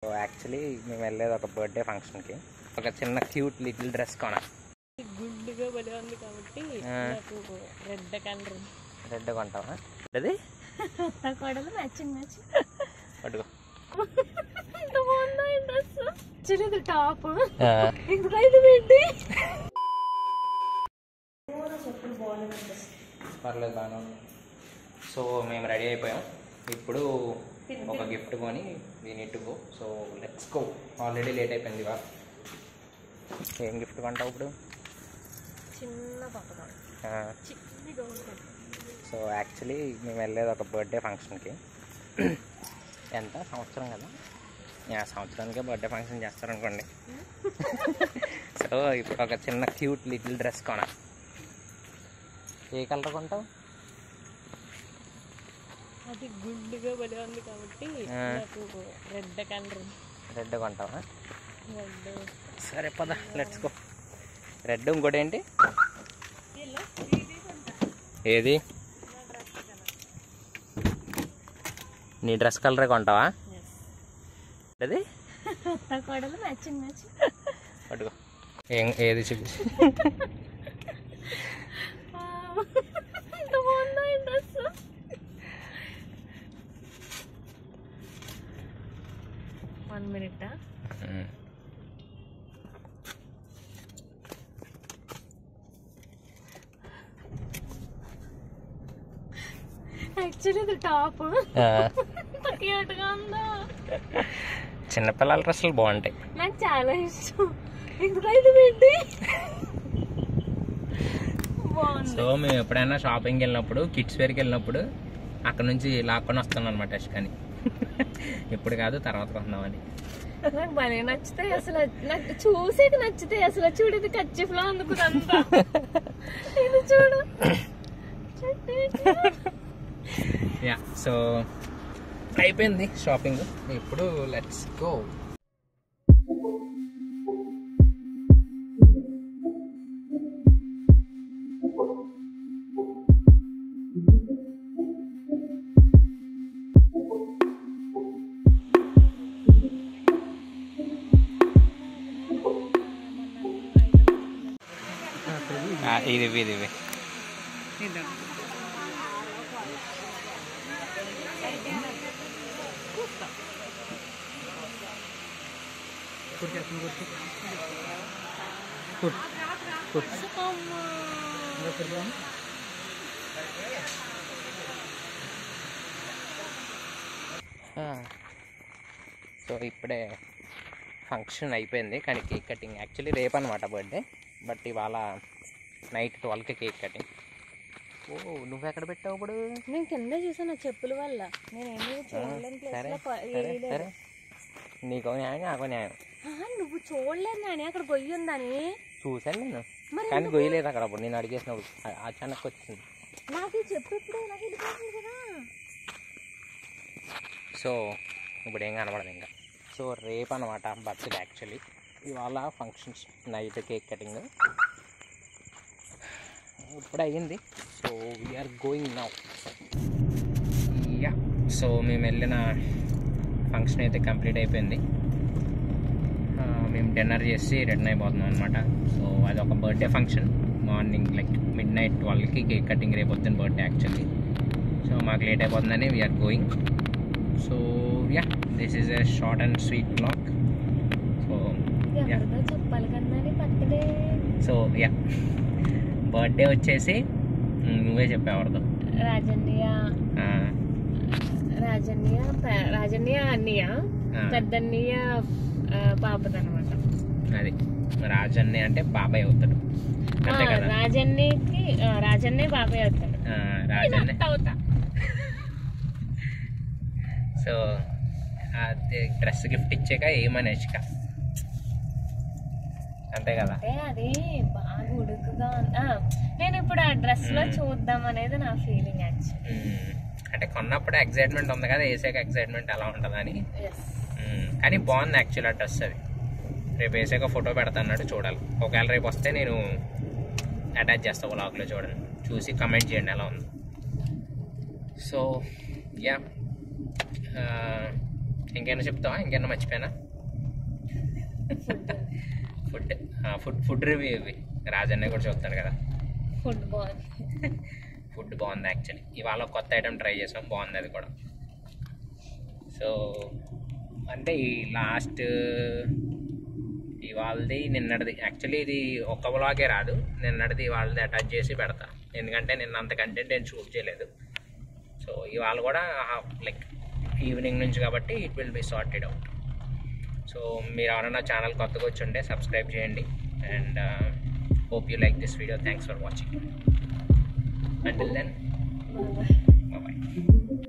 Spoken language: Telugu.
సో యాక్చువల్లీ మేము వెళ్ళేది ఒక బర్త్డే ఫంక్షన్కి. ఒక చిన్న క్యూట్ లిటిల్ డ్రెస్ కొనా. గుడ్డుగా బలి ఉంది కాబట్టి నాకు రెడ్ కొంటావా? అది కోడలు మ్యాచింగ్ మ్యాచింగ్ పట్టుకో. ఎంత బాగుందా ఈ డ్రెస్. చిన్నది టాప్ ఇంకా ఇది ఏంటి? చెప్పులు బాగుంది. పర్లేదు బాగా. సో మేము రెడీ అయిపోయాం. ఇప్పుడు ఒక గిఫ్ట్ కొని we need to go. So let's go. Already late అయిపోయింది ఇవాళ. ఏం గిఫ్ట్ కొంటావు ఇప్పుడు? చిన్న పాప. సో యాక్చువల్లీ మేము వెళ్ళేది ఒక బర్త్డే ఫంక్షన్కి. ఎంత సంవత్సరం కదా, సంవత్సరానికే బర్త్డే ఫంక్షన్ చేస్తారనుకోండి. సో ఇప్పుడు ఒక చిన్న క్యూట్ లిటిల్ డ్రెస్ కొనా. ఏ కలర్ కొంటావు? అది గుడ్డుగా బలి ఉంది కాబట్టి నాకు రెడ్ కొంటావా? సరే పద లెట్స్ గో. రెడ్ ఇంకోటి ఏంటి? ఏది? నీ డ్రెస్ కలరే కొంటావా? అది కోడలు మ్యాచింగ్ మ్యాచింగ్ పట్టుకో. ఏది చూపించి. ఎంత బాగుందా ఈ డ్రెస్. One minute. యాక్చువల్లీ ఇది టాప్ క్యూట్గా ఉందా. చిన్నపిల్లల డ్రెస్సులు బాగుంటాయి. నాకు చాలా ఇష్టం. ఇంకా ఇది ఏంటి? సో మేము ఎప్పుడైనా షాపింగ్కి వెళ్ళినప్పుడు, కిడ్స్ వేర్కి వెళ్ళినప్పుడు అక్కడ నుంచి లాక్కొని వస్తాను అనమాట కానీ ఇప్పుడు కాదు తర్వాత కొందామని. నాకు భలే నచ్చుతాయి అసలు. నాకు చూసేది నచ్చుతాయి అసలు. చూడు ఇది కచ్చిఫ్లా అందుకుందంతా. ఇది చూడు. యా సో అయిపోయింది షాపింగ్. ఇప్పుడు లెట్స్ గో. ఇది సో ఇప్పుడే ఫంక్షన్ అయిపోయింది కానీ కేక్ కటింగ్ యాక్చువల్లీ రేపు అనమాట బర్త్డే. బట్ ఇవాళ నైట్ 12కి కేక్ కటింగ్. ఓ నువ్వు ఎక్కడ పెట్టావు ఇప్పుడు? నేను కింద చూసాను చెప్పుల వల్ల. సరే నీకో న్యాయం నాకో న్యాయం. నువ్వు చూడలేదు నాని అక్కడ గొయ్యి ఉందని. చూశాను నేను కానీ గొయ్యలేదు అక్కడ. అప్పుడు నేను అడిగేసినప్పుడు అచానక్ వచ్చింది. నాకు చెప్పు ఇప్పుడు. నాకు వెళ్ళిపోతుంది కదా. సో ఇప్పుడు ఏం కనపడదు ఇంకా. సో రేపు అనమాట బర్త్డే. యాక్చువల్లీ ఇవాళ ఫంక్షన్స్ నైట్ కేక్ కటింగ్ ఇప్పుడు అయ్యింది. So we are going now. Yeah so మేము వెళ్ళిన ఫంక్షన్ అయితే కంప్లీట్ అయిపోయింది. మేము డిన్నర్ చేసి రిటర్న్ అయిపోతున్నాం అనమాట. సో అది ఒక birthday function. Morning like midnight 12కి కేక్ కటింగ్. రేపు వద్దని బర్త్డే యాక్చువల్లీ. సో మాకు లేట్ అయిపోతుందని we're going. So ya this is a short and sweet blog. So చెప్పాలి కదా బర్త్డే. సో యా బర్త్డే వచ్చేసి నువ్వే చెప్పావు ఎవరితో? రాజన్నయ్య అన్నయ్య పెద్దన్నయ్య పాపదనమాట. అది రాజన్నయ్య అంటే బాబాయ్ అవుతాడు అంతే కదా. రాజన్నయ్య బాబాయ్ అవుతాడు. రాజన్నయ్య. సో అది డ్రెస్ గిఫ్ట్ ఇచ్చాక ఏమనేచ్చుక అంతే కదా. అది బాగా ఉడుకుగా నేను ఇప్పుడు ఆ డ్రెస్ లో చూద్దాం అనేది నా ఫీలింగ్. అంటే కొన్నప్పుడు ఎక్సైట్మెంట్ ఉంది కదా, వేసాక ఎక్సైట్మెంట్ ఎలా ఉంటుందని. కానీ బాగుంది యాక్చువల్ ఆ డ్రెస్. అది రేపు వేసాక ఫోటో పెడతాన్నాడు, చూడాలి. ఒకవేళ రేపు వస్తే నేను అటాచ్ చేస్తాను వ్లాగ్లో. చూడండి, చూసి కమెంట్ చేయండి ఎలా ఉంది. సో యా ఇంకేమైనా చెప్తావా? ఇంకేమైనా మర్చిపోయినా? ఫుడ్ ఫుడ్ రివ్యూ ఇవి రాజన్న కూడా చూస్తాను కదా. ఫుడ్ బాగుంది. ఫుడ్ బాగుంది యాక్చువల్లీ. ఇవాళ ఒక కొత్త ఐటెం ట్రై చేసాం, బాగుంది అది కూడా. సో అంటే ఈ లాస్ట్ ఇవాళది నిన్నటిది యాక్చువల్లీ ఇది ఒక్క వ్లాగే రాదు, నిన్నటిది ఇవాళది అటాచ్ చేసి పెడతా, ఎందుకంటే నిన్న అంత కంటెంట్ నేను షూట్ చేయలేదు. సో ఇవాళ కూడా లైక్ ఈవినింగ్ నుంచి కాబట్టి it will be sorted out. So మీరు ఎవరైనా ఛానల్ కొత్తగా వచ్చి ఉంటే సబ్స్క్రైబ్ చేయండి. And hope you like this video. Thanks for watching. Until then, bye bye.